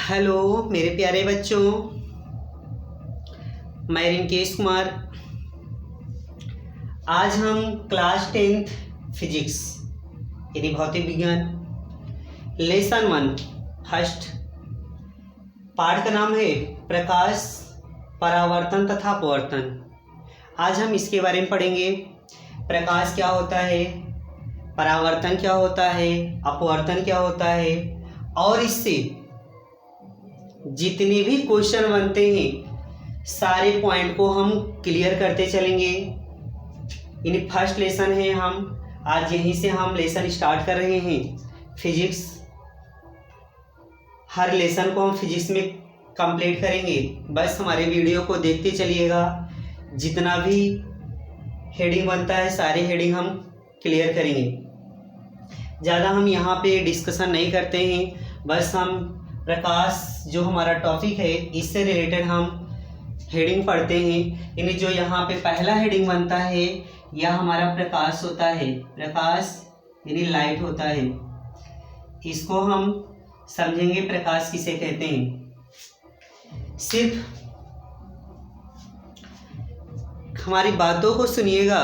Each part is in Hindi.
हेलो मेरे प्यारे बच्चों, मैं रिंकेश कुमार। आज हम क्लास 10th फिजिक्स यानी भौतिक विज्ञान लेसन 1 फर्स्ट पाठ का नाम है प्रकाश, परावर्तन तथा अपवर्तन। आज हम इसके बारे में पढ़ेंगे। प्रकाश क्या होता है, परावर्तन क्या होता है, अपवर्तन क्या होता है और इससे जितने भी क्वेश्चन बनते हैं सारे पॉइंट को हम क्लियर करते चलेंगे। यानी फर्स्ट लेसन है, हम आज यहीं से हम लेसन स्टार्ट कर रहे हैं फिजिक्स। हर लेसन को हम फिजिक्स में कंप्लीट करेंगे। बस हमारे वीडियो को देखते चलिएगा। जितना भी हेडिंग बनता है सारे हेडिंग हम क्लियर करेंगे। ज़्यादा हम यहाँ पे डिस्कशन नहीं करते हैं, बस हम प्रकाश जो हमारा टॉपिक है इससे रिलेटेड हम हेडिंग पढ़ते हैं। यानी जो यहाँ पे पहला हेडिंग बनता है यह हमारा प्रकाश होता है। प्रकाश यानी लाइट होता है। इसको हम समझेंगे प्रकाश किसे कहते हैं। सिर्फ हमारी बातों को सुनिएगा,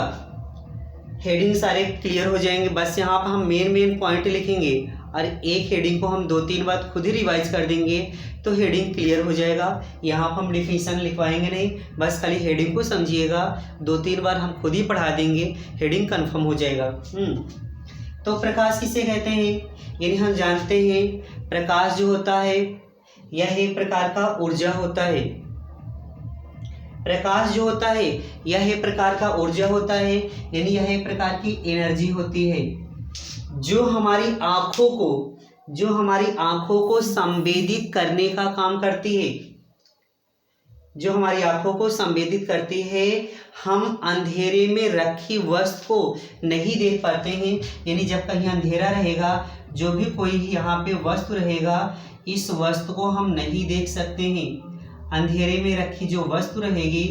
हेडिंग सारे क्लियर हो जाएंगे। बस यहाँ पर हम मेन पॉइंट लिखेंगे और एक हेडिंग को हम 2-3 बार खुद ही रिवाइज कर देंगे तो हेडिंग क्लियर हो जाएगा। यहाँ पर हम डिफिनीशन लिखवाएंगे नहीं, बस खाली हेडिंग को समझिएगा। 2-3 बार हम खुद ही पढ़ा देंगे, हेडिंग कंफर्म हो जाएगा। तो प्रकाश किसे कहते हैं, यानी हम जानते हैं प्रकाश जो होता है यह एक प्रकार का ऊर्जा होता है। प्रकाश जो होता है यह एक प्रकार का ऊर्जा होता है, यानी यह एक प्रकार की एनर्जी होती है जो हमारी आंखों को संवेदित करने का काम करती है। जो हमारी आंखों को संवेदित करती है। हम अंधेरे में रखी वस्तु को नहीं देख पाते हैं, यानी जब कहीं अंधेरा रहेगा, जो भी कोई यहाँ पे वस्तु रहेगा इस वस्तु को हम नहीं देख सकते हैं। अंधेरे में रखी जो वस्तु रहेगी,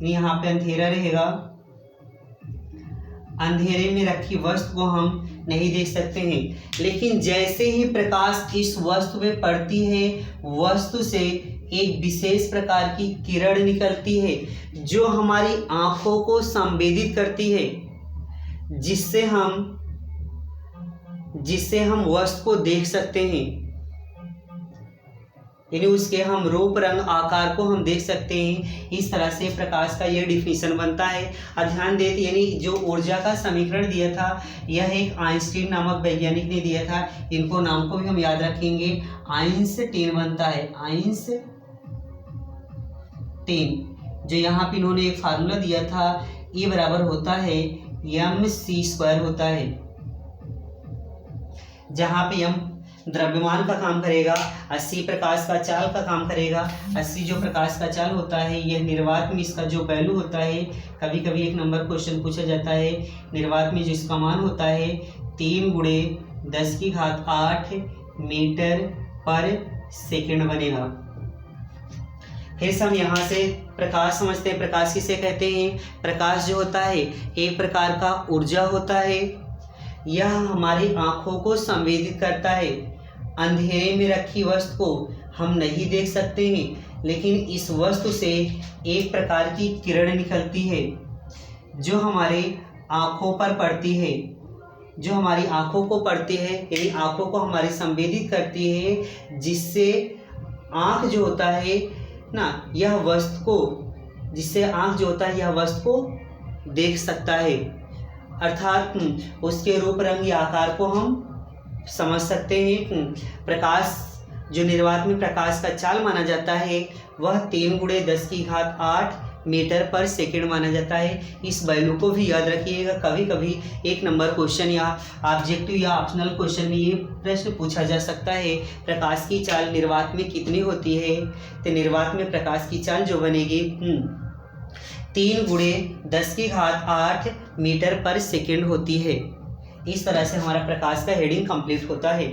यहाँ पे अंधेरा रहेगा, अंधेरे में रखी वस्तु को हम नहीं देख सकते हैं। लेकिन जैसे ही प्रकाश इस वस्तु में पड़ती है, वस्तु से एक विशेष प्रकार की किरण निकलती है जो हमारी आंखों को संवेदित करती है, जिससे हम वस्तु को देख सकते हैं। यानी उसके हम रूप, रंग, आकार को हम देख सकते हैं। इस तरह से प्रकाश का यह डिफिनीशन बनता है। और ध्यान देते, यानी जो ऊर्जा का समीकरण दिया था यह एक आइंस्टीन नामक वैज्ञानिक ने दिया था। इनको नाम को भी हम याद रखेंगे। आइंस्टीन बनता है, आइंस्टीन। जो यहाँ पे इन्होंने एक फार्मूला दिया था, E बराबर होता है mc² होता है, जहाँ पे m द्रव्यमान का काम करेगा, 80 प्रकाश का चाल का काम करेगा। 80 जो प्रकाश का चाल होता है यह निर्वात में इसका जो वैल्यू होता है, कभी कभी 1 नंबर क्वेश्चन पूछा जाता है, निर्वात में जो इसका मान होता है 3 × 10⁸ मीटर पर सेकंड बनेगा। फिर से हम यहाँ से प्रकाश समझते हैं। प्रकाश किसे कहते हैं। प्रकाश जो होता है एक प्रकार का ऊर्जा होता है। यह हमारी आंखों को संवेदित करता है। अंधेरे में रखी वस्तु को हम नहीं देख सकते हैं, लेकिन इस वस्तु से एक प्रकार की किरण निकलती है जो हमारे आंखों पर पड़ती है, जो हमारी आंखों को पड़ती है, यानी आंखों को हमारी संवेदित करती है, जिससे आंख जो होता है ना, यह वस्तु को, जिससे आंख जो होता है यह वस्तु को देख सकता है। अर्थात उसके रूप, रंग या आकार को हम समझ सकते हैं। प्रकाश जो निर्वात में प्रकाश का चाल माना जाता है वह 3 × 10⁸ मीटर पर सेकंड माना जाता है। इस वैल्यू को भी याद रखिएगा। कभी कभी 1 नंबर क्वेश्चन या ऑब्जेक्टिव या ऑप्शनल क्वेश्चन में ये प्रश्न पूछा जा सकता है, प्रकाश की चाल निर्वात में कितनी होती है। तो निर्वात में प्रकाश की चाल जो बनेगी 3 × 10⁸ मीटर पर सेकंड होती है। इस तरह से हमारा प्रकाश का हेडिंग कंप्लीट होता है।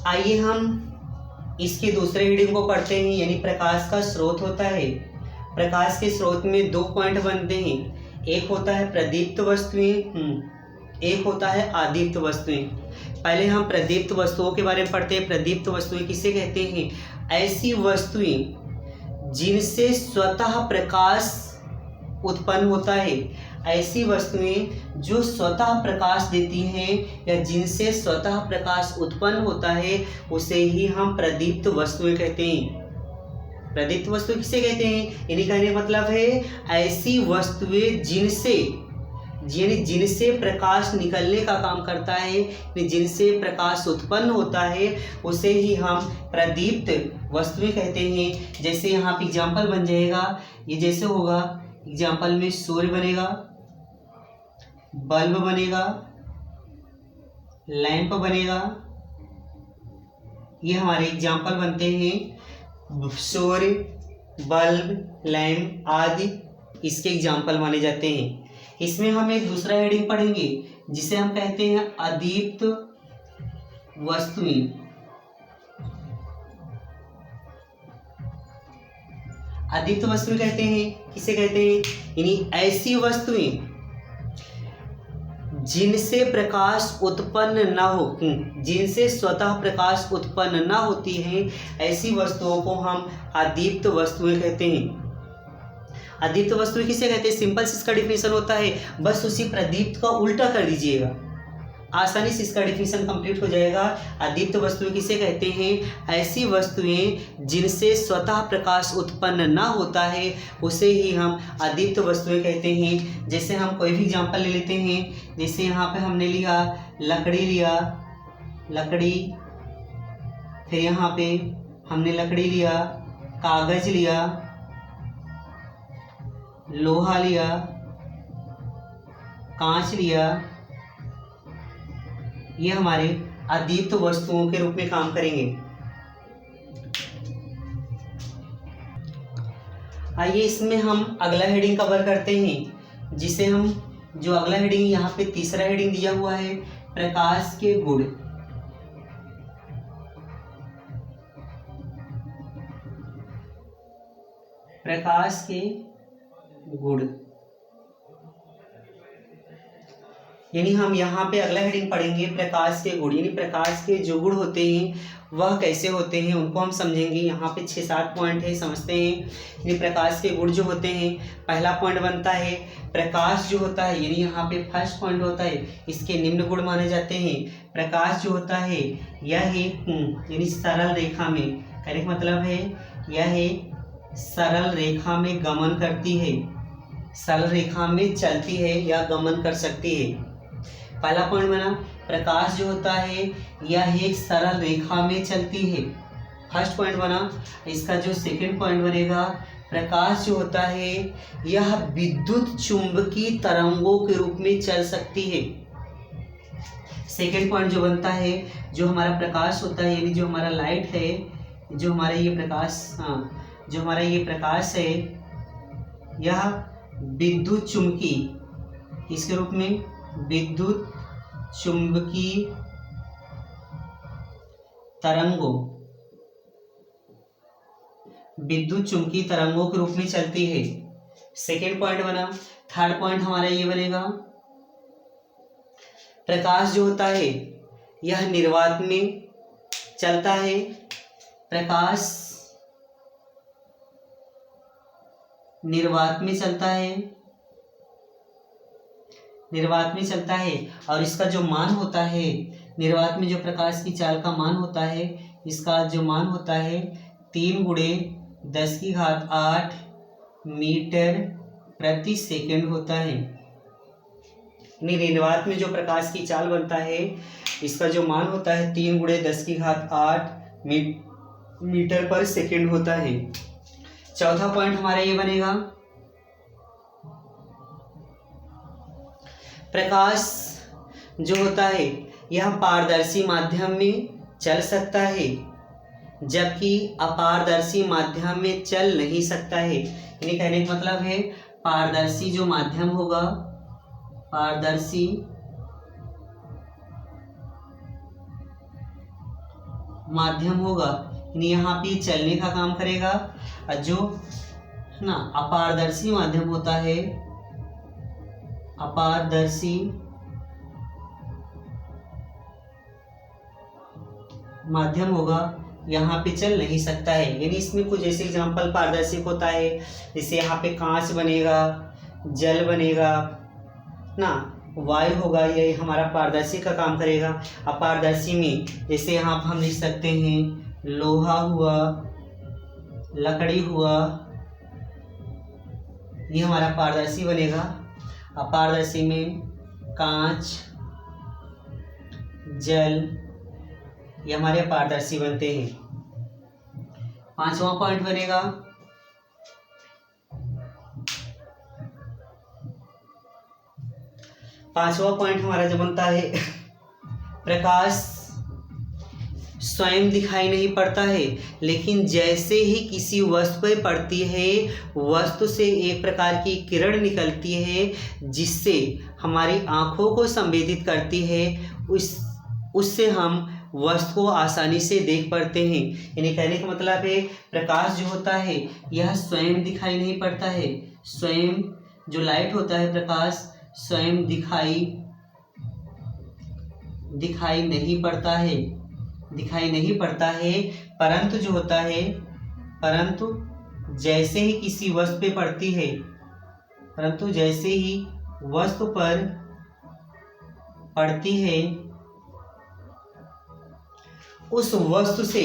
आइए हम इसके दूसरे हेडिंग को पढ़ते हैं, यानी प्रकाश का स्रोत होता है। प्रकाश के स्रोत में 2 पॉइंट बनते हैं। एक होता है प्रदीप्त वस्तुएं, एक होता है आदीप्त वस्तुएं। पहले हम प्रदीप्त वस्तुओं के बारे में पढ़ते हैं। प्रदीप्त वस्तुएं किसे कहते हैं? ऐसी वस्तुएं जिनसे स्वतः प्रकाश उत्पन्न होता है। ऐसी वस्तुएं जो स्वतः प्रकाश देती हैं या जिनसे स्वतः प्रकाश उत्पन्न होता है, उसे ही हम प्रदीप्त वस्तुएं कहते हैं। प्रदीप्त वस्तु किसे कहते हैं? इन्हीं कहने का मतलब है ऐसी वस्तुएं जिनसे प्रकाश निकलने का काम करता है, जिनसे प्रकाश उत्पन्न होता है, उसे ही हम प्रदीप्त वस्तुएं कहते हैं। जैसे यहाँ पे एग्जाम्पल बन जाएगा, ये जैसे होगा एग्जाम्पल में सूर्य बनेगा, बल्ब बनेगा, लैंप बनेगा। ये हमारे एग्जाम्पल बनते हैं। सूर्य, बल्ब, लैंप आदि इसके एग्जाम्पल माने जाते हैं। इसमें हम एक दूसरा हेडिंग पढ़ेंगे जिसे हम कहते हैं अदीप्त वस्तुएं। अदीप्त वस्तुएं कहते हैं, किसे कहते हैं? यानी ऐसी वस्तुएं जिनसे प्रकाश उत्पन्न ना हो, जिनसे स्वतः प्रकाश उत्पन्न ना होती है, ऐसी वस्तुओं को हम अदीप्त वस्तुएं कहते हैं। अदीप्त वस्तुएं किसे कहते हैं? सिंपल से इसका डिफिनेशन होता है, बस उसी प्रदीप्त का उल्टा कर दीजिएगा, आसानी से इसका डिफिनेशन कंप्लीट हो जाएगा। अदीप्त वस्तुएं किसे कहते हैं? ऐसी वस्तुएं जिनसे स्वतः प्रकाश उत्पन्न ना होता है, उसे ही हम अदीप्त वस्तुएं कहते हैं। जैसे हम कोई भी एग्जांपल ले लेते हैं, जैसे यहाँ पे हमने लिया लकड़ी, लकड़ी, फिर यहाँ पे हमने लकड़ी लिया, कागज लिया, लोहा लिया, कांच लिया। ये हमारे अदीप्त वस्तुओं के रूप में काम करेंगे। आइए इसमें हम अगला हेडिंग कवर करते हैं, जिसे हम जो अगला हेडिंग यहाँ पे तीसरा हेडिंग दिया हुआ है, प्रकाश के गुण। प्रकाश के गुण यानी हम यहाँ पे अगला हेडिंग पढ़ेंगे प्रकाश के गुण। यानी प्रकाश के जो गुण होते हैं वह कैसे होते हैं उनको हम समझेंगे। यहाँ पे 6-7 पॉइंट है, समझते हैं। यानी प्रकाश के गुण जो होते हैं, पहला पॉइंट बनता है प्रकाश जो होता है, यानी यहाँ पे फर्स्ट पॉइंट होता है, इसके निम्न गुण माने जाते हैं। प्रकाश जो होता है यह एक यानी सरल रेखा में, कहने का मतलब है यह एक सरल रेखा में गमन करती है, सरल रेखा में चलती है या गमन कर सकती है। पहला पॉइंट बना प्रकाश जो होता है यह एक सरल रेखा में चलती है, फर्स्ट पॉइंट बना। इसका जो सेकंड पॉइंट बनेगा, प्रकाश जो होता है यह विद्युत चुंबकीय तरंगों के रूप में चल सकती है। सेकंड पॉइंट जो बनता है, जो हमारा प्रकाश होता है यानी जो हमारा लाइट है, जो हमारा ये प्रकाश, जो हमारा ये प्रकाश है यह विद्युत चुंबकीय, इसके रूप में विद्युत चुंबकीय तरंगों, विद्युत चुंबकीय तरंगों के रूप में चलती है। सेकेंड पॉइंट बना। थर्ड पॉइंट हमारा ये बनेगा, प्रकाश जो होता है यह निर्वात में चलता है। प्रकाश निर्वात में चलता है, निर्वात में चलता है और इसका जो मान होता है, निर्वात में जो प्रकाश की चाल का मान होता है, इसका जो मान होता है 3 × 10⁸ मीटर प्रति सेकंड होता है। निर्वात में जो प्रकाश की चाल बनता है इसका जो मान होता है 3 × 10⁸ मीटर पर सेकंड होता है। चौथा पॉइंट हमारा ये बनेगा, प्रकाश जो होता है यह पारदर्शी माध्यम में चल सकता है, जबकि अपारदर्शी माध्यम में चल नहीं सकता है। यानी कहने का मतलब है पारदर्शी जो माध्यम होगा, पारदर्शी माध्यम होगा यानी यहाँ पे चलने का काम करेगा, और जो ना अपारदर्शी माध्यम होता है, अपारदर्शी माध्यम होगा यहाँ पे चल नहीं सकता है। यानी इसमें कुछ जैसे एग्जाम्पल पारदर्शिक होता है, जैसे यहाँ पे कांच बनेगा, जल बनेगा ना, वायु होगा, ये हमारा पारदर्शी का काम करेगा। अपारदर्शी में जैसे यहाँ पर हम लिख सकते हैं लोहा हुआ, लकड़ी हुआ, ये हमारा पारदर्शी बनेगा। अपारदर्शी में कांच, जल, ये हमारे पारदर्शी बनते हैं। 5वां पॉइंट बनेगा हमारा जो बनता है प्रकाश स्वयं दिखाई नहीं पड़ता है, लेकिन जैसे ही किसी वस्तु पर पड़ती है वस्तु से एक प्रकार की किरण निकलती है जिससे हमारी आँखों को संवेदित करती है, उससे हम वस्तु को आसानी से देख पाते हैं। यानी कहने का मतलब है प्रकाश जो होता है यह स्वयं दिखाई नहीं पड़ता है, स्वयं जो लाइट होता है प्रकाश स्वयं दिखाई नहीं पड़ता है, परंतु जो होता है, परंतु जैसे ही किसी वस्तु पे पड़ती है, परंतु जैसे ही वस्तु पर पड़ती है उस वस्तु से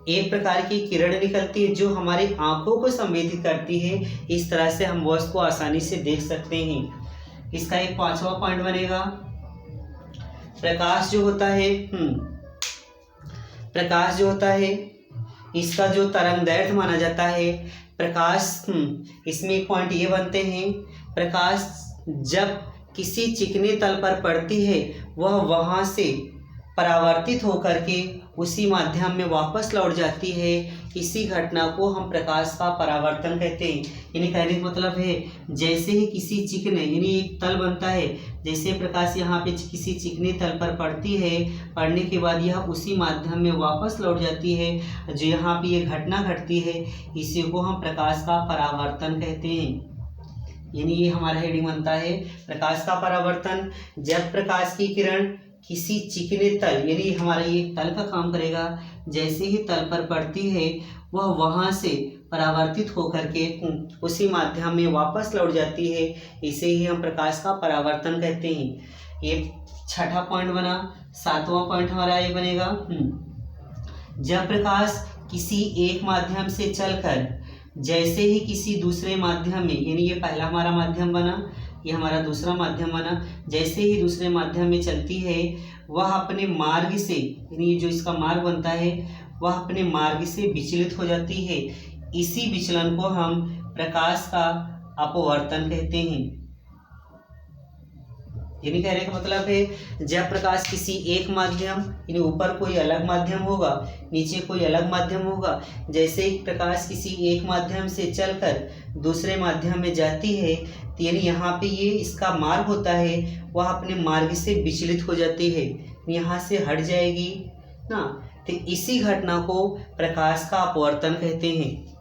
एक प्रकार की किरण निकलती है जो हमारी आंखों को संवेदित करती है। इस तरह से हम वस्तु को आसानी से देख सकते हैं। इसका एक 5वां पॉइंट बनेगा प्रकाश जो होता है इसका जो तरंगदैर्घ्य माना जाता है प्रकाश, इसमें एक पॉइंट ये बनते हैं प्रकाश जब किसी चिकने तल पर पड़ती है वह वहाँ से परावर्तित होकर के उसी माध्यम में वापस लौट जाती है। इसी घटना को हम प्रकाश का परावर्तन कहते हैं। यानी कहने का मतलब है जैसे ही किसी चिकने यानी एक तल बनता है, जैसे प्रकाश यहाँ पे किसी चिकने तल पर पड़ती है, पड़ने के बाद यह उसी माध्यम में वापस लौट जाती है, जो यहाँ पे ये घटना घटती है इसी को हम प्रकाश का परावर्तन कहते हैं। यानी ये हमारा हेडिंग बनता है प्रकाश का परावर्तन। जब प्रकाश की किरण किसी चिकने तल यानी हमारा ये तल का काम करेगा, जैसे ही तल पर पड़ती है वह वहाँ से परावर्तित होकर के उसी माध्यम में वापस लौट जाती है, इसे ही हम प्रकाश का परावर्तन कहते हैं। ये 6ठा पॉइंट बना। 7वां पॉइंट हमारा ये बनेगा जब प्रकाश किसी एक माध्यम से चलकर जैसे ही किसी दूसरे माध्यम में, यानी ये पहला हमारा माध्यम बना, ये हमारा दूसरा माध्यम बना, जैसे ही दूसरे माध्यम में चलती है वह अपने मार्ग से, यानी जो इसका मार्ग बनता है वह अपने मार्ग से विचलित हो जाती है। इसी विचलन को हम प्रकाश का अपवर्तन कहते हैं। यानी कहने का मतलब है जब प्रकाश किसी एक माध्यम यानी ऊपर कोई अलग माध्यम होगा, नीचे कोई अलग माध्यम होगा, जैसे ही प्रकाश किसी एक माध्यम से चलकर दूसरे माध्यम में जाती है तो यानी यहाँ पे ये इसका मार्ग होता है वह अपने मार्ग से विचलित हो जाती है, यहाँ से हट जाएगी ना, तो इसी घटना को प्रकाश का अपवर्तन कहते हैं।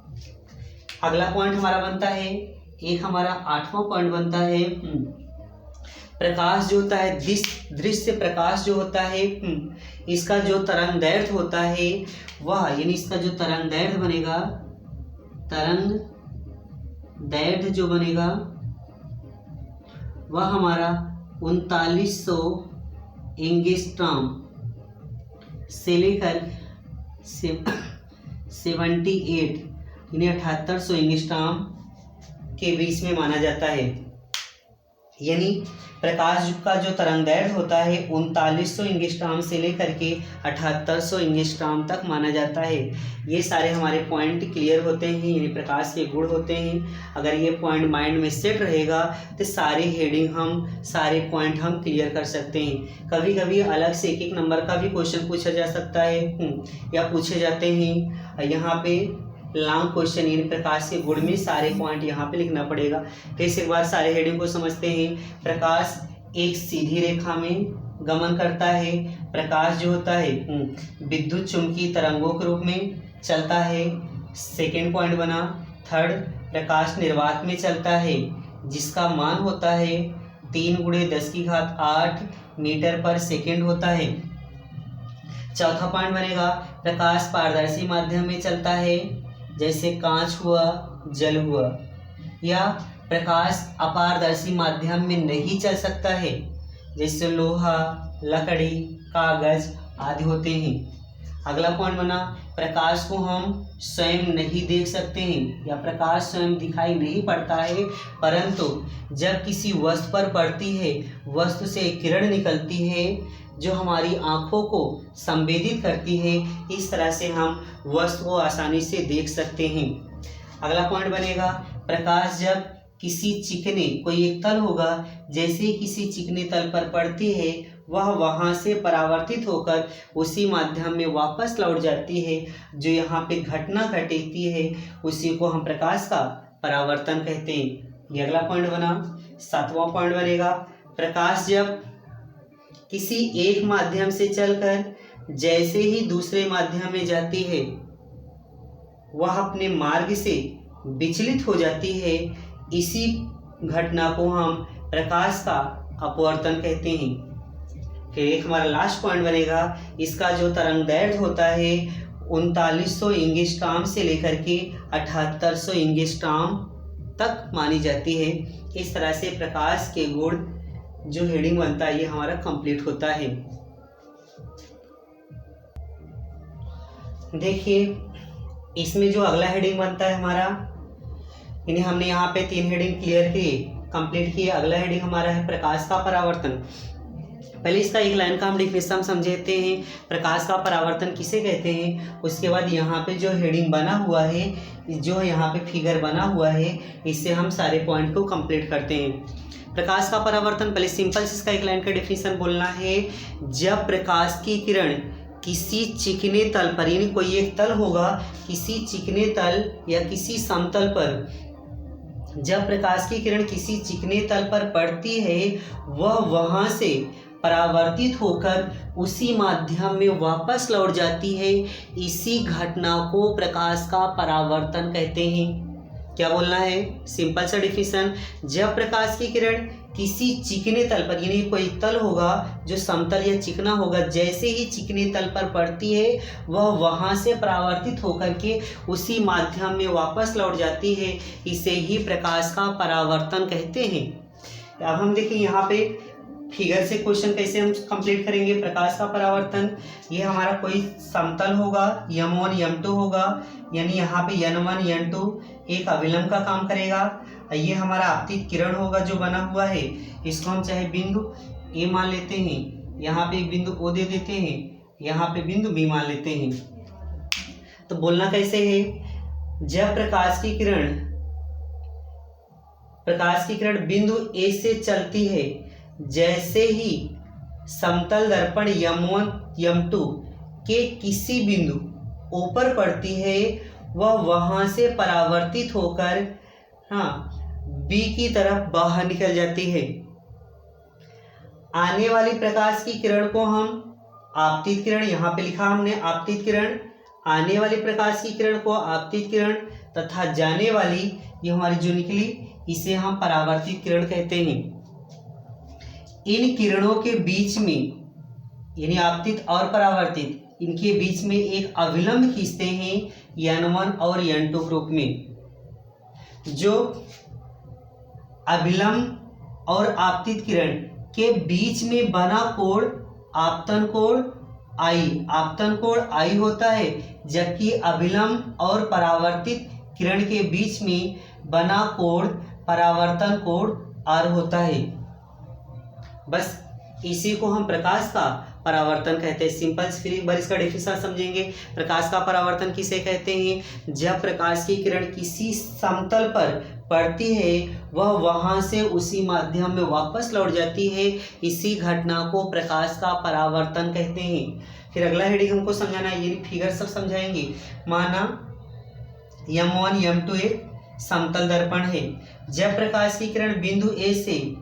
अगला पॉइंट हमारा बनता है, एक हमारा 8वां पॉइंट बनता है प्रकाश जो होता है दृश्य प्रकाश जो होता है इसका जो तरंगदैर्घ्य होता है वह, यानी इसका जो तरंगदैर्घ्य बनेगा, तरंगदैर्घ्य जो बनेगा वह हमारा 3900 एंगस्ट्रॉम से लेकर 78 यानी 7800 एंगस्ट्रॉम के बीच में माना जाता है। यानी प्रकाश का जो तरंगदैर्घ्य होता है 3900 एंगस्ट्रॉम से लेकर के 7800 एंगस्ट्रॉम तक माना जाता है। ये सारे हमारे पॉइंट क्लियर होते हैं, यानी प्रकाश के गुण होते हैं। अगर ये पॉइंट माइंड में सेट रहेगा तो सारे हेडिंग हम सारे पॉइंट हम क्लियर कर सकते हैं। कभी कभी अलग से एक नंबर का भी क्वेश्चन पूछा जा सकता है या पूछे जाते हैं। यहाँ पे लॉन्ग क्वेश्चन यानी प्रकाश के गुण में सारे पॉइंट यहाँ पे लिखना पड़ेगा। फिर से एक बार सारे हेडिंग को समझते हैं। प्रकाश एक सीधी रेखा में गमन करता है। प्रकाश जो होता है विद्युत चुंबकीय तरंगों के रूप में चलता है। सेकेंड पॉइंट बना। थर्ड, प्रकाश निर्वात में चलता है जिसका मान होता है 3 × 10⁸ मीटर पर सेकेंड होता है। चौथा पॉइंट बनेगा प्रकाश पारदर्शी माध्यम में चलता है, जैसे कांच हुआ, जल हुआ, या प्रकाश अपारदर्शी माध्यम में नहीं चल सकता है, जैसे लोहा, लकड़ी, कागज आदि होते हैं। अगला पॉइंट बना प्रकाश को हम स्वयं नहीं देख सकते हैं, या प्रकाश स्वयं दिखाई नहीं पड़ता है, परंतु जब किसी वस्तु पर पड़ती है, वस्तु से एक किरण निकलती है जो हमारी आँखों को संवेदित करती है। इस तरह से हम वस्तु को आसानी से देख सकते हैं। अगला पॉइंट बनेगा प्रकाश जब किसी चिकने, कोई एक तल होगा, जैसे किसी चिकने तल पर पड़ती है, वह वहाँ से परावर्तित होकर उसी माध्यम में वापस लौट जाती है। जो यहाँ पे घटना घटती है उसी को हम प्रकाश का परावर्तन कहते हैं। ये अगला पॉइंट बना। सातवां पॉइंट बनेगा प्रकाश जब किसी एक माध्यम से चलकर जैसे ही दूसरे माध्यम में जाती है, वह अपने मार्ग से विचलित हो जाती है। इसी घटना को हम प्रकाश का अपवर्तन कहते हैं। फिर एक हमारा लास्ट पॉइंट बनेगा, इसका जो तरंगदैर्घ्य होता है 3900 एंगस्ट्रॉम से लेकर के 7800 एंगस्ट्रॉम तक मानी जाती है। इस तरह से प्रकाश के गुण जो हेडिंग बनता है ये हमारा कंप्लीट होता है। देखिए इसमें जो अगला हेडिंग बनता है हमारा, इन्हें हमने यहाँ पे 3 हेडिंग क्लियर किए, कंप्लीट किए। अगला हेडिंग हमारा है प्रकाश का परावर्तन। पहले इसका एक लाइन का हम डिफिनेशन समझते हैं, प्रकाश का परावर्तन किसे कहते हैं। उसके बाद यहाँ पे जो हेडिंग बना हुआ है, जो यहाँ पे फिगर बना हुआ है, इससे हम सारे पॉइंट को कंप्लीट करते हैं। प्रकाश का परावर्तन, पहले सिंपल से इसका एक लाइन का डिफिनेशन बोलना है। जब प्रकाश की किरण किसी चिकने तल पर, यानी कोई एक तल होगा, किसी चिकने तल या किसी समतल पर, जब प्रकाश की किरण किसी चिकने तल पर पड़ती है, वह वहाँ से परावर्तित होकर उसी माध्यम में वापस लौट जाती है। इसी घटना को प्रकाश का परावर्तन कहते हैं। क्या बोलना है, सिंपल सा डिफिनेशन। जब प्रकाश की किरण किसी चिकने तल पर, यानी कोई तल होगा जो समतल या चिकना होगा, जैसे ही चिकने तल पर पड़ती है, वह वहाँ से परावर्तित होकर के उसी माध्यम में वापस लौट जाती है। इसे ही प्रकाश का परावर्तन कहते हैं। अब हम देखिए यहाँ पे फिगर से क्वेश्चन कैसे हम कंप्लीट करेंगे। प्रकाश का परावर्तन, ये हमारा कोई समतल होगा, m1 m2 होगा, यानी यहाँ पे n1 n2 एक अभिलंब का काम करेगा। ये हमारा आपतित किरण होगा जो बना हुआ है, इसको हम चाहे बिंदु A मान लेते हैं, यहाँ पे एक बिंदु O दे देते हैं, यहाँ पे बिंदु B मान लेते हैं। तो बोलना कैसे है, जब प्रकाश की किरण बिंदु A से चलती है, जैसे ही समतल दर्पण m1 m2 के किसी बिंदु O पर पड़ती है, वह वहां से परावर्तित होकर B की तरफ बाहर निकल जाती है। आने वाली प्रकाश की किरण को हम आपतित किरण, यहाँ पे लिखा हमने आपतित किरण, आने वाली प्रकाश की किरण को आपतित किरण, तथा जाने वाली ये हमारी जो निकली इसे हम परावर्तित किरण कहते हैं। इन किरणों के बीच में, यानी आपतित और परावर्तित, इनके बीच में एक अभिलंब खींचते हैं n1 और n2 ग्रुप में। जो अभिलंब और आपतित किरण के बीच में बना कोण आपतन कोण I होता है, जबकि अभिलंब और परावर्तित किरण के बीच में बना कोण परावर्तन कोण R होता है। बस इसी को हम प्रकाश का परावर्तन कहते हैं। सिंपल, फिर एक बार इसका डेफिनेशन समझेंगे। प्रकाश का परावर्तन किसे कहते हैं, जब प्रकाश की किरण किसी समतल पर पड़ती है, वह वहां से उसी माध्यम में वापस लौट जाती है। इसी घटना को प्रकाश का परावर्तन कहते हैं। फिर अगला हेडिंग हमको समझाना है, ये फिगर सब समझाएंगे। माना m1 m2 एक समतल दर्पण है। जब प्रकाश की किरण बिंदु A से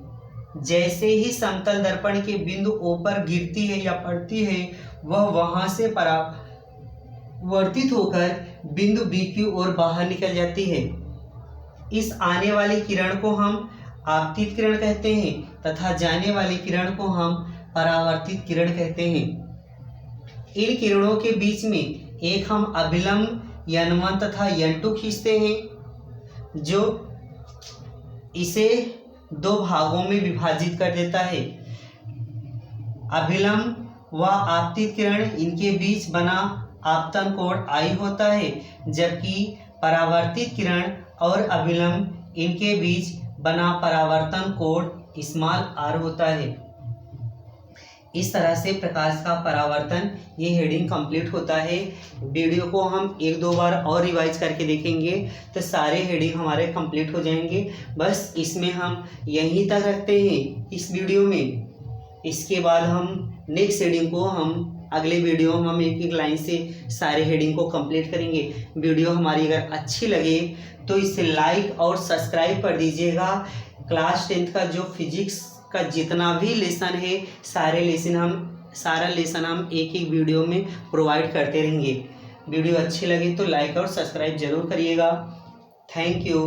जैसे ही समतल दर्पण के बिंदु O पर गिरती है या पड़ती है, वह वहां से परावर्तित होकर बिंदु B की ओर बाहर निकल जाती है। इस आने वाली किरण को हम आपतित किरण कहते हैं तथा जाने वाली किरण को हम परावर्तित किरण कहते हैं। इन किरणों के बीच में एक हम अभिलंब N1 तथा N2 खींचते हैं, जो इसे दो भागों में विभाजित कर देता है। अभिलंब व आपतित किरण, इनके बीच बना आपतन कोण I होता है, जबकि परावर्तित किरण और अभिलंब इनके बीच बना परावर्तन कोण r होता है। इस तरह से प्रकाश का परावर्तन, ये हेडिंग कंप्लीट होता है। वीडियो को हम एक दो बार और रिवाइज करके देखेंगे तो सारे हेडिंग हमारे कंप्लीट हो जाएंगे। बस इसमें हम यहीं तक रखते हैं इस वीडियो में। इसके बाद हम नेक्स्ट हेडिंग को हम अगले वीडियो में हम एक एक लाइन से सारे हेडिंग को कंप्लीट करेंगे। वीडियो हमारी अगर अच्छी लगे तो इसे लाइक और सब्सक्राइब कर दीजिएगा। क्लास 10th का जो फिजिक्स का जितना भी लेसन है, सारा लेसन हम एक एक वीडियो में प्रोवाइड करते रहेंगे। वीडियो अच्छी लगे तो लाइक और सब्सक्राइब जरूर करिएगा। Thank you.